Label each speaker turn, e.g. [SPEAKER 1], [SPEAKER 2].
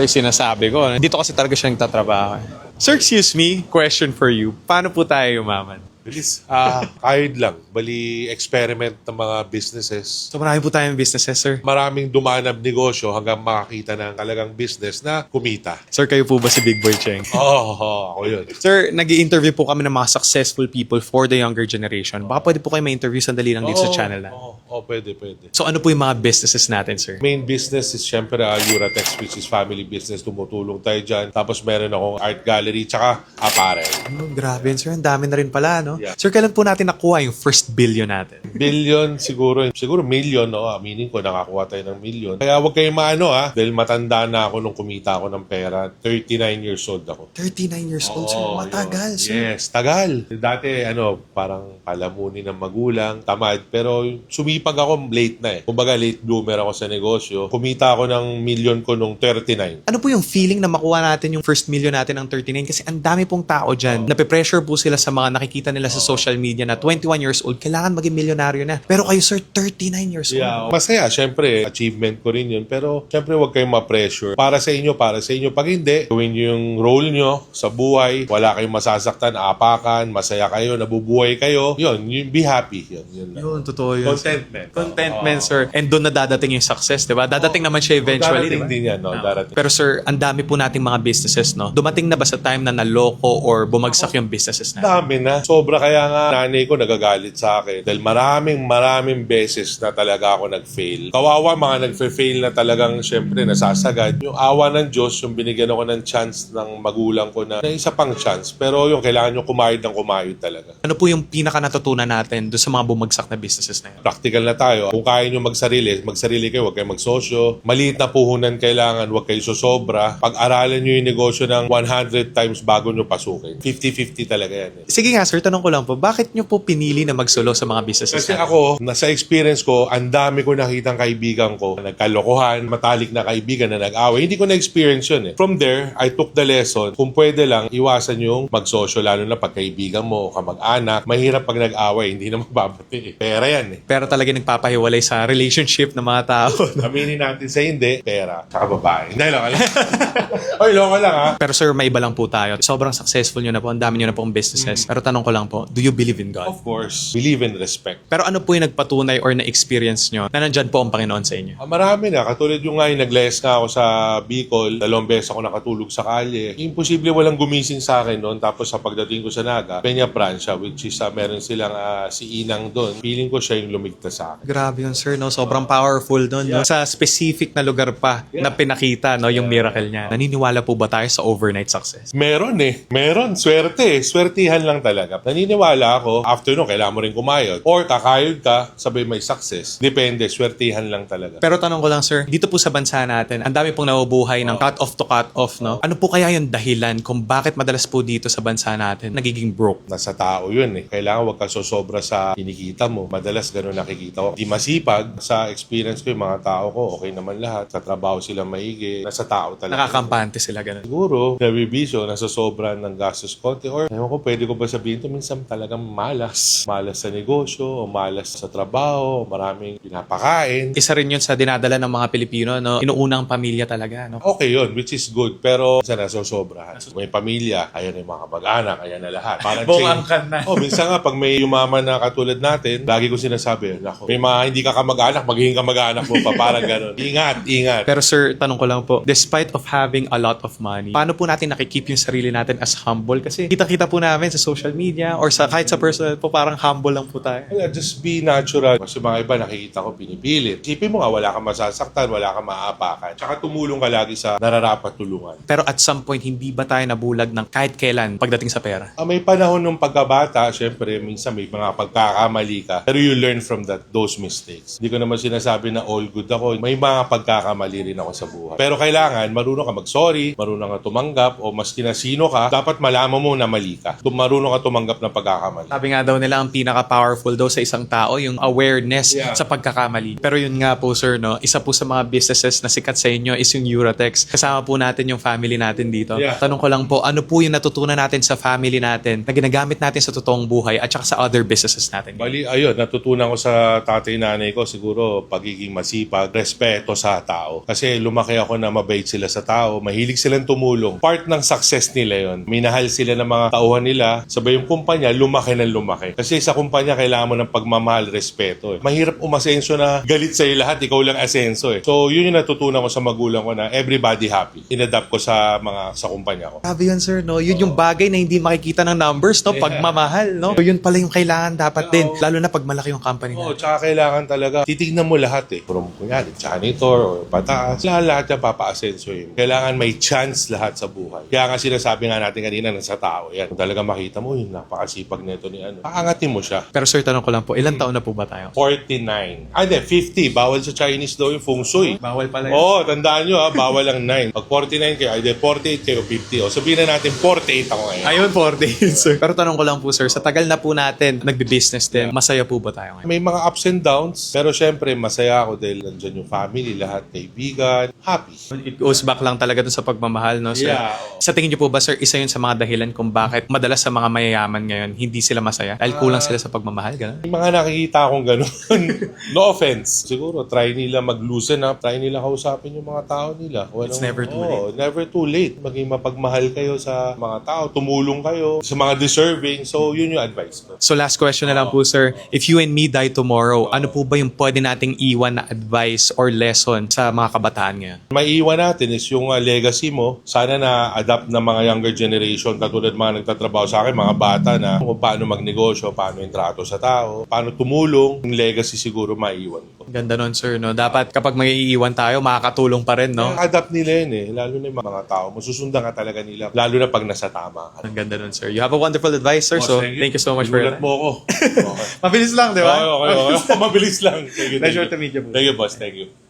[SPEAKER 1] Ito yung sinasabi ko. Dito kasi talaga siya nagtatrabaho. Sir, excuse me, question for you. Paano po tayo yumaman?
[SPEAKER 2] Bilis. Kahit lang. Bali, experiment ng mga businesses.
[SPEAKER 1] So marami po tayong businesses, sir.
[SPEAKER 2] Maraming dumanab negosyo hanggang makakita ng talagang business na kumita.
[SPEAKER 1] Sir, kayo po ba si Big Boy Cheng?
[SPEAKER 2] Ako yun.
[SPEAKER 1] Sir, nag-i-interview po kami ng mga successful people for the younger generation. Baka pwede po kayo ma-interview sandali lang dito sa channel na.
[SPEAKER 2] Pwede.
[SPEAKER 1] So ano po yung mga businesses natin, sir?
[SPEAKER 2] Main business is syempre Uratex, which is family business. Tumutulong tayo dyan. Tapos meron akong art gallery, tsaka apparel.
[SPEAKER 1] Oh, grabe, sir. Ang dami na rin pala, no?
[SPEAKER 2] Yeah.
[SPEAKER 1] Sir, kailan po natin nakuha yung first billion natin?
[SPEAKER 2] Billion, siguro million, no? Aminin ko, nakakuha tayo ng million. Kaya huwag kayong maano, dahil matanda na ako nung kumita ako ng pera. 39 years old ako.
[SPEAKER 1] 39 years old, sir. Matagal,
[SPEAKER 2] yun.
[SPEAKER 1] sir.
[SPEAKER 2] Yes, tagal. Dati, parang palamunin ng magulang, tamad. Pero sumipag ako late na eh. Kumbaga, late bloomer ako sa negosyo. Kumita ako ng million ko nung 39.
[SPEAKER 1] Ano po yung feeling na makuha natin yung first million natin ng 39? Kasi ang dami pong tao dyan. Nape-pressure po sila sa mga nakikita nila sa social media na 21 years old, kailangan maging milyonaryo na. Pero kayo, sir, 39 years old.
[SPEAKER 2] Yeah, masaya. Siyempre, achievement ko rin yun. Pero, siyempre, huwag kayong ma-pressure. Para sa inyo. Pag hindi, gawin nyo yung role nyo sa buhay. Wala kayong masasaktan, apakan, masaya kayo, nabubuhay kayo. Yun, be happy. Yun lang.
[SPEAKER 1] Yun, totoo yun.
[SPEAKER 2] Contentment.
[SPEAKER 1] Sir. And doon na dadating yung success, di ba? Dadating naman siya eventually,
[SPEAKER 2] Darating
[SPEAKER 1] di ba?
[SPEAKER 2] din yan, no? Darating.
[SPEAKER 1] Pero sir, ang dami po nating mga businesses, no? Dumating na ba sa time na naloko or bumagsak yung businesses natin?
[SPEAKER 2] Dami na. Sobra, kaya nga nanay ko nagagalit sa akin. Dahil maraming beses na talaga ako nag-fail. Kawawa mga nag-fail na talagang syempre nasasagad. Yung awa ng Diyos, yung binigyan ako ng chance ng magulang ko na isa pang chance. Pero yung kailangan yung kumayod talaga.
[SPEAKER 1] Ano po yung pinaka natutunan natin doon sa mga bumagsak na businesses na yun?
[SPEAKER 2] Practical na tayo. Kung kaya nyo magsarili kayo, huwag kayo magsosyo. Maliit na puhunan kailangan, huwag kayo sosobra. Pag-aralan nyo yung negosyo ng 100 times bago nyo pasukin. 50-50 talaga yan.
[SPEAKER 1] Sige nga sir, tanong ko lang po, bakit nyo po pinili na magsolo sa mga businesses
[SPEAKER 2] Kasi
[SPEAKER 1] natin?
[SPEAKER 2] ako, nasa experience ko, ang dami ko nakitang kaibigan ko na nagkalokohan, matalik na kaibigan na nag-away. Hindi ko na-experience yun eh. From there, I took the lesson. Kung pwede lang, iwasan yung magsosyo, lalo na pagkaibigan mo o kamag-anak. Mahirap pag nag-away, hindi na mababati eh. Pera yan eh.
[SPEAKER 1] Pero talaga nagpapahiwalay sa relationship ng mga tao.
[SPEAKER 2] Aminin natin sa hindi, pera, saka babae. Hindi, loko lang. Oy, loko lang ha.
[SPEAKER 1] Pero sir, may iba lang po tayo. Sobrang successful nyo na po. Ang dami nyo na pong businesses. Pero tanong ko lang po, do you believe in God?
[SPEAKER 2] Of course, believe in respect.
[SPEAKER 1] Pero ano po yung nagpatunay or na-experience nyo na nandyan po ang Panginoon sa inyo?
[SPEAKER 2] Marami na. Katulad yung nga yung nag-less nga ako sa Bicol, 2 beses ako nakatulog sa kalye. Imposible walang gumising sa akin noon. Tapos sa pagdating ko sa Naga, Peña Francia, which is meron silang si Inang doon. Feeling ko siya yung lumigtas sa akin.
[SPEAKER 1] Grabe yun sir, no? Sobrang powerful doon. No? Sa specific na lugar pa na pinakita no, yung miracle niya. Naniniwala po ba tayo sa overnight success?
[SPEAKER 2] Meron eh. Meron. Swerte. Swertihan lang talaga. Naniniwala ako, after nun, kailangan mo rin kumayod. Or kakayod ka, sabay may success. Depende. Swertihan lang talaga.
[SPEAKER 1] Pero tanong ko lang sir, dito po sa bansa natin, ang dami pong nabubuhay ng cut-off to cut-off, no? Ano po kaya yung dahilan kung bakit madalas po dito sa bansa natin nagiging broke?
[SPEAKER 2] Nasa tao yun eh. Kailangan wag ka sosobra sa kinikita mo. Madalas ganun nakikita ko. Di masipag. Sa experience ko, yung mga tao ko, okay naman lahat. Sa trabaho sila maigi. Nasa tao talaga.
[SPEAKER 1] Nakakampante sila ganun.
[SPEAKER 2] Siguro, nabibisyo, nasosobra ng gastos konti. Or, ewan ko, pwede ko ba sabihin ito, minsan talagang malas. Malas sa negosyo, o malas sa trabaho, o maraming pinapakain.
[SPEAKER 1] Isa rin yun sa dinadala ng mga Pilipino, no? Inuunang pamilya talaga, no?
[SPEAKER 2] Okay yun, which is good. Pero, minsan nasosobra. May pamilya, ayan yung mga kamag-anak, ayan na lahat. Parang
[SPEAKER 1] Bungangkan na.
[SPEAKER 2] minsan nga, pag may yumaman na katulad natin, lagi ko sinasabi, nako, may mga hindi ka kamag-anak, magiging kamag-anak mo pa, parang ganun. Ingat.
[SPEAKER 1] Pero sir, tanong ko lang po, despite of having a lot of money, paano po natin nakikip yung sarili natin as humble? Kasi kita-kita po namin sa social media or sa kahit sa personal po, parang humble lang po tayo.
[SPEAKER 2] Wala, just be natural. Kasi mga iba nakikita ko pinipilit. Isipin mo nga, wala kang masasaktan, wala kang maaapakan. Tsaka tumulong ka lagi sa nararapat tulungan.
[SPEAKER 1] Pero at some point, hindi ba tayo nabulag ng kahit kailan pagdating sa pera?
[SPEAKER 2] May panahon ng pagkabata, syempre, minsan may mga pagkakamali ka. Pero you learn from those mistakes. Hindi ko naman sinasabi na all good ako. May mga pagkakamali rin ako sa buhay. Pero kailangan, marunong ka mag-sorry, marunong ka tumanggap, o maski na sino ka, dapat malaman mo na mali ka. Marunong ka tumanggap na ng pagkakamali.
[SPEAKER 1] Sabi nga daw nila, ang pinaka-powerful daw sa isang tao, yung awareness sa pagkakamali. Pero yun nga po, sir, no, isa po sa mga businesses na sikat sa inyo is yung Eurotex. Kasama po natin yung family natin dito.
[SPEAKER 2] Yeah.
[SPEAKER 1] Tanong ko lang po, ano po yung natutunan natin sa family natin na ginagamit natin sa totoong buhay at saka sa other businesses natin?
[SPEAKER 2] Bali, ayun, natutunan ko sa tatay nanay ko siguro pagiging masipag, respeto sa tao. Kasi lumaki ako na mabait sila sa tao, mahilig silang tumulong. Part ng success nila yon. Minahal sila ng mga tauhan nila, sabay yung kumpanya, lumaki ng lumaki. Kasi sa kumpanya, kailangan mo ng pagmamahal, respeto. Mahirap umasenso na galit sa'yo lahat, ikaw lang asenso. So, yun yung natutunan ko sa magulang ko na everybody happy. Inadapt ko sa kumpanya ko.
[SPEAKER 1] Sabi yun, sir, no? Yun yung bagay na hindi makikita ng numbers, no? Pagmamahal, no? So, yun pala yung kailangan dapat din. Lalo na pag malaki yung company
[SPEAKER 2] Oo,
[SPEAKER 1] na.
[SPEAKER 2] tsaka kailangan talaga, titignan mo lahat eh. From, kunyari, janitor or pataas, lahat yung papa-asenso yun. Kailangan may chance lahat sa buhay. Kaya nga sinasabi nga natin kanina sa tao, yan. Kung talaga makita mo, yun, napakasipag nito ni ano. Aangatin mo siya.
[SPEAKER 1] Pero sir, tanong ko lang po, ilang taon na po ba tayo?
[SPEAKER 2] 49. Ah, hindi, 50. Bawal sa Chinese daw yung feng shui.
[SPEAKER 1] Bawal pala
[SPEAKER 2] Oo, tandaan nyo ha, bawal ang 9. Pag 49 kayo, either 48 kayo, 50. O sabihin na natin, 48 ako ngayon.
[SPEAKER 1] Ayun, 40, sir. Pero tanong ko lang po, sir, sa tagal na po natin, nagbi-business din, masaya po ba tayo ngayon?
[SPEAKER 2] May mga ups and downs, pero syempre, masaya ako dahil nandyan yung family, lahat, kaibigan, happy.
[SPEAKER 1] It goes back lang talaga dun sa pagmamahal, no, sir?
[SPEAKER 2] Yeah, oo.
[SPEAKER 1] Sa tingin niyo po ba, sir, isa yun sa mga dahilan kung bakit madalas sa mga mayayaman ngayon, hindi sila masaya? Dahil kulang sila sa pagmamahal, gano'n?
[SPEAKER 2] May mga nakikita akong gano'n. No offense. Siguro, try nila mag-loosen up, try nila kausapin yung mga tao nila.
[SPEAKER 1] It's never too late.
[SPEAKER 2] Never too late. Maging mapagmahal kayo sa mga tao, tumulong kayo sa mga deserving. So, yun yung advice ko.
[SPEAKER 1] So last question na lang po, sir. If you and me die tomorrow, ano po ba yung pwede nating iwan na advice or lesson sa mga kabataan ngayon?
[SPEAKER 2] Maiiwan natin is yung legacy mo. Sana na-adapt ng mga younger generation, katulad mga nagtatrabaho sa akin, mga bata na kung paano magnegosyo, paano yung trato sa tao, paano tumulong. Yung legacy siguro maiiwan ko.
[SPEAKER 1] Ganda nun, sir, no? Dapat kapag may iiwan tayo, makakatulong pa rin, no?
[SPEAKER 2] Adapt nila yun eh. Lalo na yung mga tao. Masusundan ka talaga nila. Lalo na pag nasa tama ka.
[SPEAKER 1] Ang ganda nun, sir. You have a wonderful advice, sir. So, thank you so much for
[SPEAKER 2] Inulat
[SPEAKER 1] that.
[SPEAKER 2] mo ako. Okay.
[SPEAKER 1] Mabilis lang, di ba?
[SPEAKER 2] Okay. Mabilis lang. Thank you.
[SPEAKER 1] Pleasure to meet you, boss.
[SPEAKER 2] Thank you, boss. Thank you.